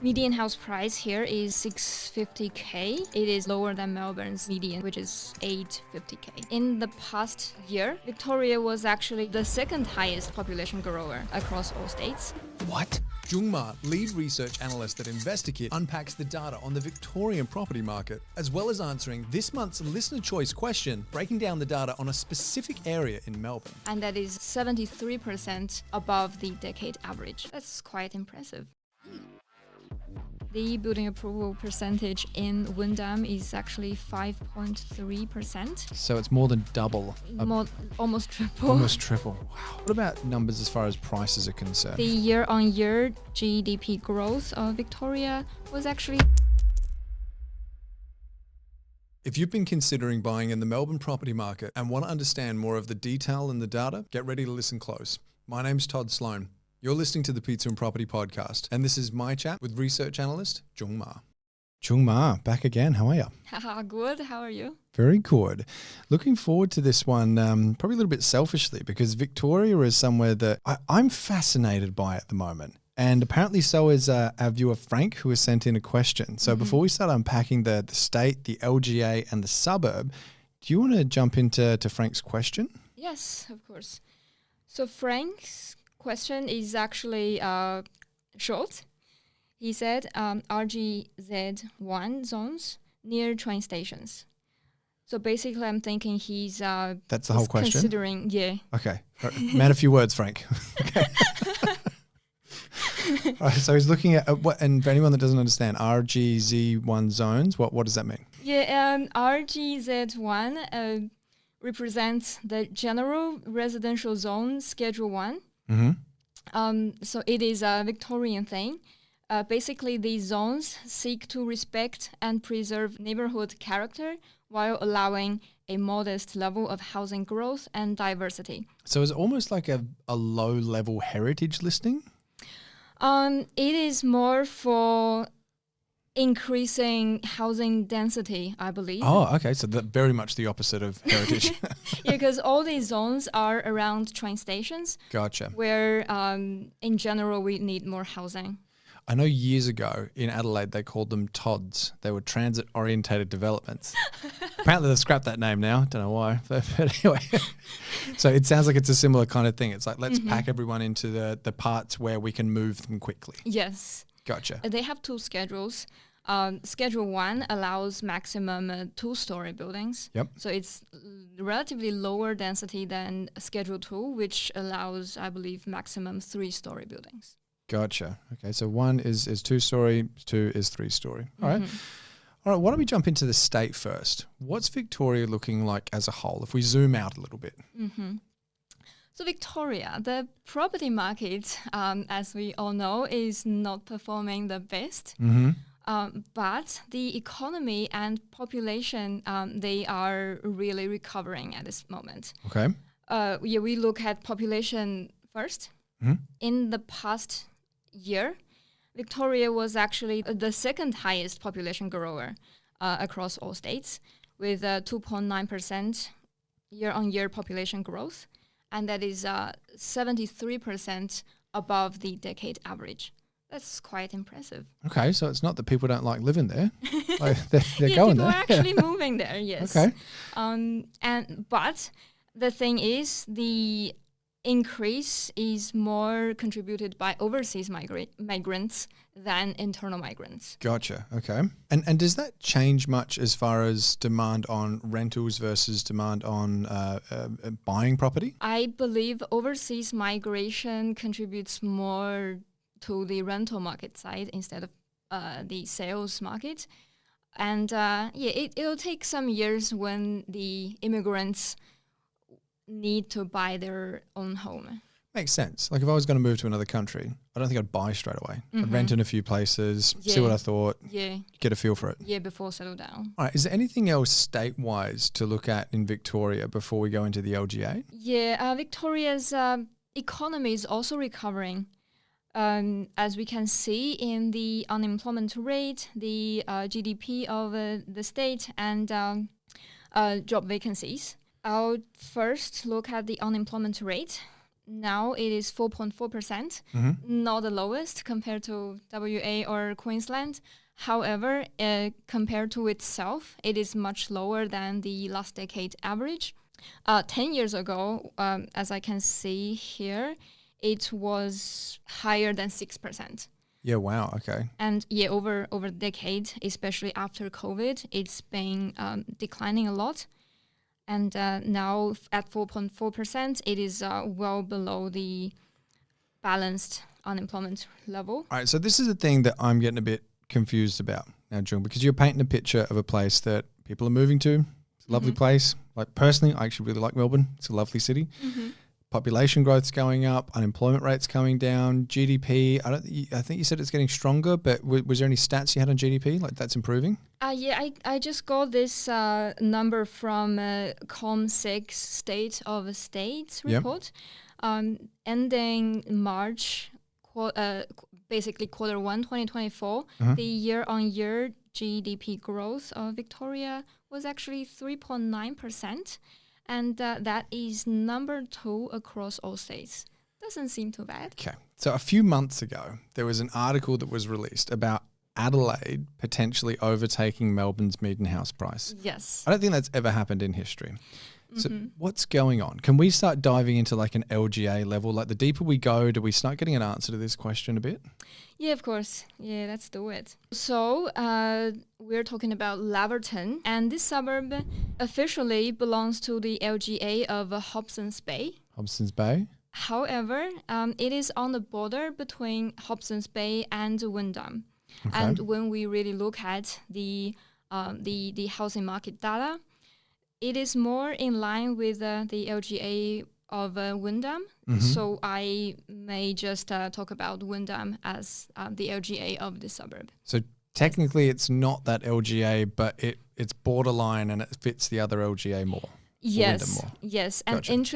Median house price here is 650k. It is lower than Melbourne's median, which is 850k. In the past year, Victoria was actually the second highest population grower across all states. What? Junge Ma, lead research analyst at Investorkit, unpacks the data on the Victorian property market, as well as answering this month's listener choice question, breaking down the data on a specific area in Melbourne. And that is 73% above the decade average. That's quite impressive. The building approval percentage in Wyndham is actually 5.3%. So it's more than double. Almost triple. Almost triple. Wow. What about numbers as far as prices are concerned? The year-on-year GDP growth of Victoria was actually... If you've been considering buying in the Melbourne property market and want to understand more of the detail in the data, get ready to listen close. My name's Todd Sloan. You're listening to the Pizza and Property Podcast, and this is my chat with research analyst Junge Ma. Junge Ma, back again. How are you? Good. How are you? Very good. Looking forward to this one, probably a little bit selfishly, because Victoria is somewhere that I'm fascinated by at the moment. And apparently so is our viewer Frank, who has sent in a question. So before we start unpacking the state, the LGA and the suburb, do you want to jump into Frank's question? Yes, of course. So Frank's question is actually short. He said RGZ1 zones near train stations. So basically I'm thinking he's that's the whole question? Considering, yeah. Okay. Man, a few words, Frank. Okay. All right, so he's looking at what, and for anyone that doesn't understand, RGZ1 zones, what does that mean? Yeah, RGZ1 represents the general residential zone, Schedule 1. So it is a Victorian thing. Basically, these zones seek to respect and preserve neighborhood character while allowing a modest level of housing growth and diversity. So it's almost like a low-level heritage listing? It is more for increasing housing density, I believe. Oh, okay. So very much the opposite of heritage. Yeah, because all these zones are around train stations. Gotcha. Where, in general, we need more housing. I know years ago in Adelaide, they called them TODs. They were transit-orientated developments. Apparently they've scrapped that name now. Don't know why. But anyway, so it sounds like it's a similar kind of thing. It's like, let's pack everyone into the parts where we can move them quickly. Yes. Gotcha. They have two schedules. Schedule 1 allows maximum 2-story buildings. Yep. So it's relatively lower density than Schedule 2, which allows, I believe, maximum 3-story buildings. Gotcha. Okay, so 1 is 2-story, 2 is 3-story. All right. All right, why don't we jump into the state first? What's Victoria looking like as a whole, if we zoom out a little bit? So Victoria, the property market, as we all know, is not performing the best. But the economy and population, they are really recovering at this moment. Okay. We look at population first. In the past year, Victoria was actually the second highest population grower across all states, with 2.9% year-on-year population growth. And that is 73% above the decade average. That's quite impressive. Okay, so it's not that people don't like living there. Like they're going there. People are actually moving there, yes. Okay. But the thing is, the increase is more contributed by overseas migrants than internal migrants. Gotcha. Okay. And does that change much as far as demand on rentals versus demand on buying property? I believe overseas migration contributes more to the rental market side instead of the sales market. And it'll take some years when the immigrants need to buy their own home. Makes sense. Like if I was going to move to another country, I don't think I'd buy straight away. I'd rent in a few places, see what I thought, get a feel for it. Yeah, before settle down. All right. Is there anything else state-wise to look at in Victoria before we go into the LGA? Yeah, Victoria's economy is also recovering. As we can see in the unemployment rate, the GDP of the state, and job vacancies. I'll first look at the unemployment rate. now it is 4.4%, not the lowest compared to WA or Queensland. However, compared to itself, it is much lower than the last decade average. 10 years ago, as I can see here, it was higher than 6%. Yeah, wow, okay. And yeah, over the decade, especially after COVID, it's been declining a lot. And now at 4.4%, it is well below the balanced unemployment level. All right, so this is the thing that I'm getting a bit confused about now, Jung, because you're painting a picture of a place that people are moving to. It's a lovely place. Like personally, I actually really like Melbourne. It's a lovely city. Population growth's going up, unemployment rate's coming down, GDP. I think you said it's getting stronger, but was there any stats you had on GDP? Like that's improving? Yeah, I just got this number from Com6 State of States report. Ending March, basically quarter 1, 2024, the year-on-year GDP growth of Victoria was actually 3.9%. And that is number 2 across all states. Doesn't seem too bad. Okay. So a few months ago, there was an article that was released about Adelaide potentially overtaking Melbourne's median house price. Yes. I don't think that's ever happened in history. So what's going on? Can we start diving into like an LGA level? Like the deeper we go, do we start getting an answer to this question a bit? Yeah, of course. Yeah, let's do it. So we're talking about Leverton, and this suburb officially belongs to the LGA of Hobson's Bay. Hobson's Bay? However, it is on the border between Hobson's Bay and Wyndham. Okay. And when we really look at the housing market data, it is more in line with the LGA of Wyndham. So I may just talk about Wyndham as the LGA of the suburb. So technically it's not that LGA, but it's borderline and it fits the other LGA more. Yes, more. yes. Gotcha. And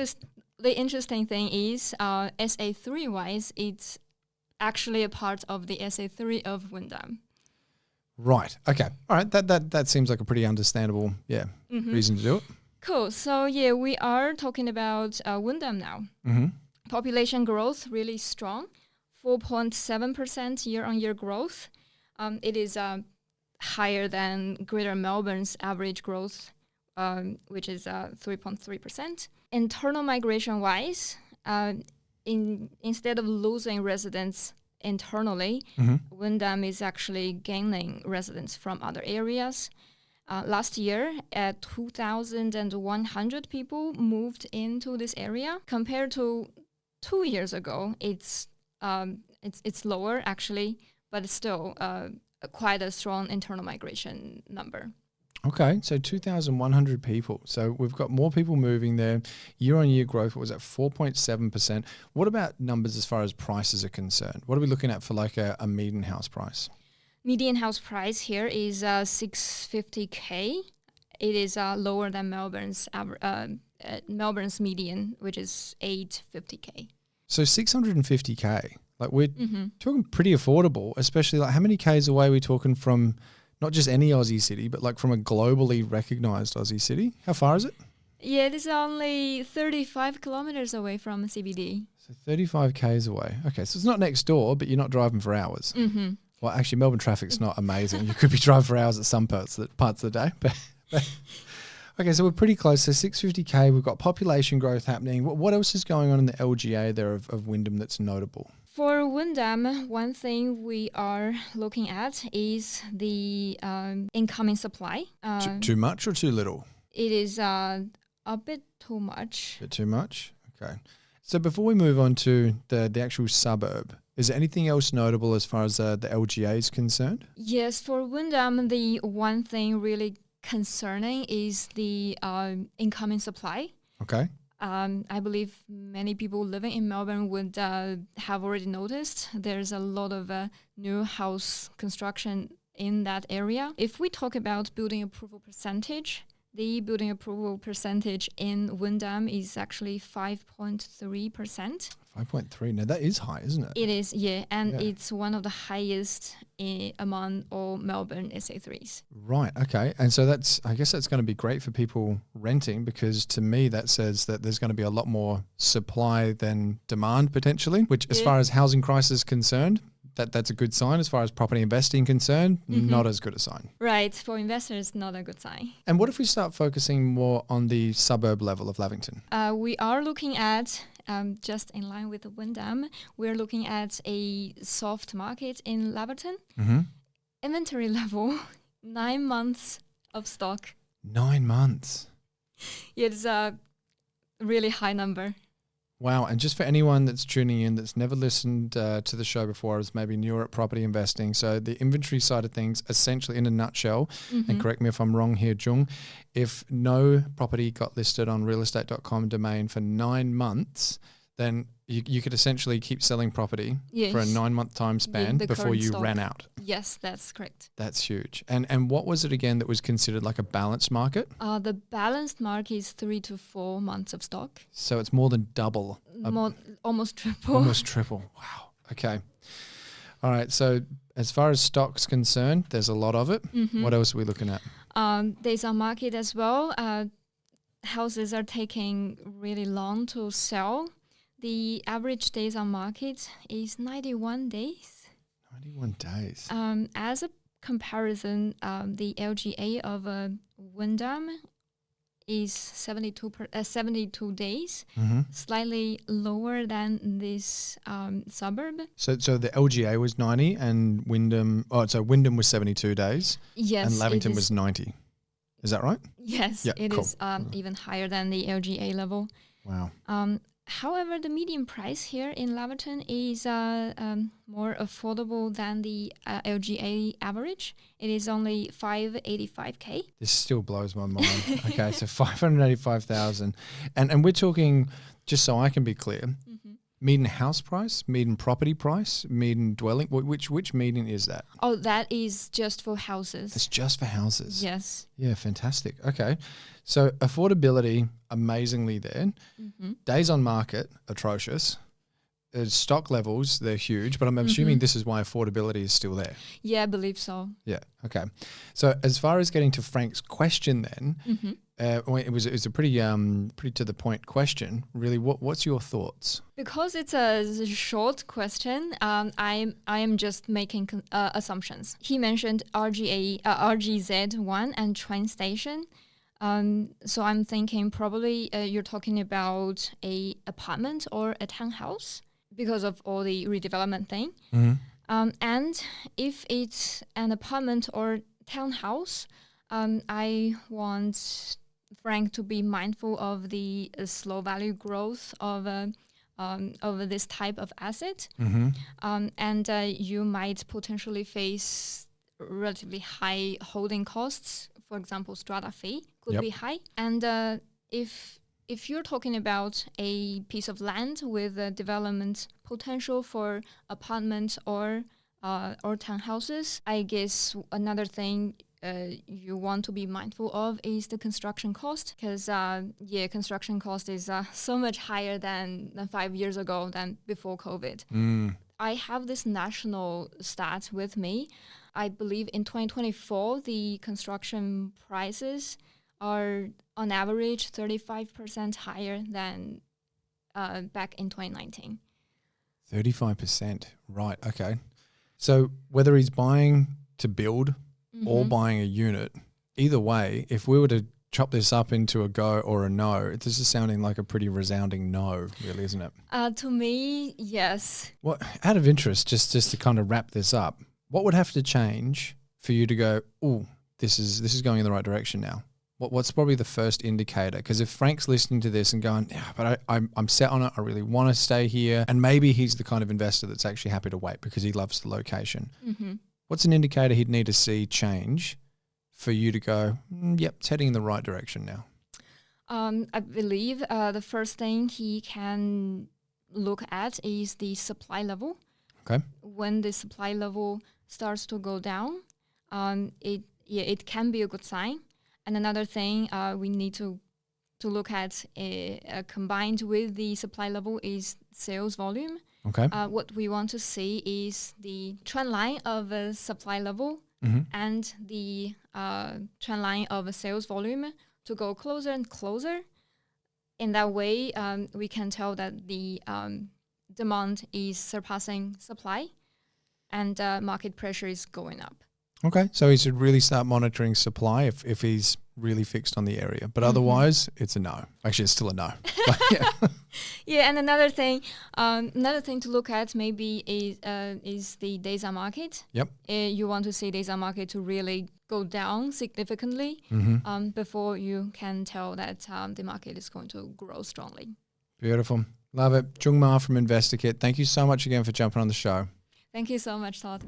the interesting thing is SA3-wise, it's actually a part of the SA3 of Wyndham. Right. Okay. All right. That seems like a pretty understandable, reason to do it. Cool. So yeah, we are talking about Wyndham now. Population growth really strong, 4.7% year-on-year growth. It is higher than Greater Melbourne's average growth, which is 3.3%. Internal migration-wise, instead of losing residents internally, Wyndham is actually gaining residents from other areas. Last year, 2,100 people moved into this area. Compared to 2 years ago, it's lower actually, but it's still quite a strong internal migration number. Okay, so 2,100 people. So we've got more people moving there. Year-on-year growth was at 4.7%. What about numbers as far as prices are concerned? What are we looking at for like a median house price? Median house price here is $650K. It is lower than Melbourne's median, which is $850K. So $650K. Like we're talking pretty affordable, especially like how many Ks away are we talking from? Not just any Aussie city, but like from a globally recognized Aussie city. How far is it? Yeah, it is only 35 kilometers away from CBD. So 35 Ks away. Okay, so it's not next door, but you're not driving for hours. Well, actually, Melbourne traffic's not amazing. You could be driving for hours at some parts of the day. But okay, so we're pretty close. So 650K, we've got population growth happening. What else is going on in the LGA there of Wyndham that's notable? For Wyndham, one thing we are looking at is the incoming supply. Too much or too little? It is a bit too much. A bit too much? Okay. So before we move on to the actual suburb, is there anything else notable as far as the LGA is concerned? Yes, for Wyndham, the one thing really concerning is the incoming supply. Okay. I believe many people living in Melbourne would have already noticed there's a lot of new house construction in that area. If we talk about building approval percentage, the building approval percentage in Wyndham is actually 5.3%. 5.3. Now that is high, isn't it? It is, yeah. And it's one of the highest among all Melbourne SA3s. Right. Okay. And so I guess that's going to be great for people renting, because to me that says that there's going to be a lot more supply than demand potentially, which as far as housing crisis is concerned, that's a good sign. As far as property investing concerned, not as good a sign. Right. For investors, not a good sign. And what if we start focusing more on the suburb level of Laverton? We are looking at, just in line with the Wyndham, we're looking at a soft market in Leverton. Inventory level, 9 months of stock. 9 months. It's a really high number. Wow. And just for anyone that's tuning in that's never listened to the show before, is maybe newer at property investing. So the inventory side of things, essentially in a nutshell, and correct me if I'm wrong here, Jung, if no property got listed on realestate.com domain for 9 months, then you could essentially keep selling property for a 9-month time span before you ran out. Yes, that's correct. That's huge. And what was it again that was considered like a balanced market? The balanced market is 3 to 4 months of stock. So it's more than double. Almost triple. Almost triple. Wow. Okay. All right. So as far as stock's concerned, there's a lot of it. What else are we looking at? Days on market as well. Houses are taking really long to sell. The average days on market is 91 days. 91 days. As a comparison, the LGA of Wyndham is 72 days, slightly lower than this suburb. So the LGA was 90 and Wyndham was 72 days. Yes. And Laverton was 90. Is that right? Yes, it is even higher than the LGA level. Wow. However, the median price here in Leverton is more affordable than the LGA average. It is only $585K. This still blows my mind. Okay, so 585,000, and we're talking, just so I can be clear, median house price, median property price, median dwelling. Which median is that? Oh, that is just for houses. It's just for houses. Yes. Yeah, fantastic. Okay, so affordability amazingly there. Days on market atrocious. Stock levels, they're huge, but I'm assuming this is why affordability is still there. Yeah, I believe so. Yeah. Okay. So as far as getting to Frank's question, then it was a pretty to the point question. Really, what's your thoughts? Because it's a short question, I am just making assumptions. He mentioned RGZ1 and train station. So I'm thinking probably you're talking about a apartment or a townhouse because of all the redevelopment thing. And if it's an apartment or townhouse, I want Frank to be mindful of the slow value growth of this type of asset. And you might potentially face relatively high holding costs. For example, strata fee could be high. And if you're talking about a piece of land with a development potential for apartments or townhouses, I guess another thing you want to be mindful of is the construction cost, because construction cost is so much higher than 5 years ago, than before COVID. I have this national stat with me. I believe in 2024, the construction prices are on average 35% higher than back in 2019. 35%, right, okay. So whether he's buying to build or buying a unit, either way, if we were to chop this up into a go or a no, this is sounding like a pretty resounding no, really, isn't it? To me, yes. Well, out of interest, just to kind of wrap this up, what would have to change for you to go, oh, this is going in the right direction now? What's probably the first indicator? Because if Frank's listening to this and going, yeah, but I'm set on it, I really want to stay here, and maybe he's the kind of investor that's actually happy to wait because he loves the location. What's an indicator he'd need to see change for you to go, yep, it's heading in the right direction now? I believe the first thing he can look at is the supply level. Okay. When the supply level starts to go down, it can be a good sign. And another thing we need to to look at combined with the supply level is sales volume. Okay. What we want to see is the trend line of a supply level and the trend line of a sales volume to go closer and closer. In that way, we can tell that the demand is surpassing supply and market pressure is going up. Okay, so he should really start monitoring supply if he's really fixed on the area. But otherwise, it's a no. Actually, it's still a no. But yeah. Yeah, and another thing to look at maybe is the days on market. Yep. You want to see days on market to really go down significantly before you can tell that the market is going to grow strongly. Beautiful. Love it. Junge Ma from Investorkit, thank you so much again for jumping on the show. Thank you so much, Todd.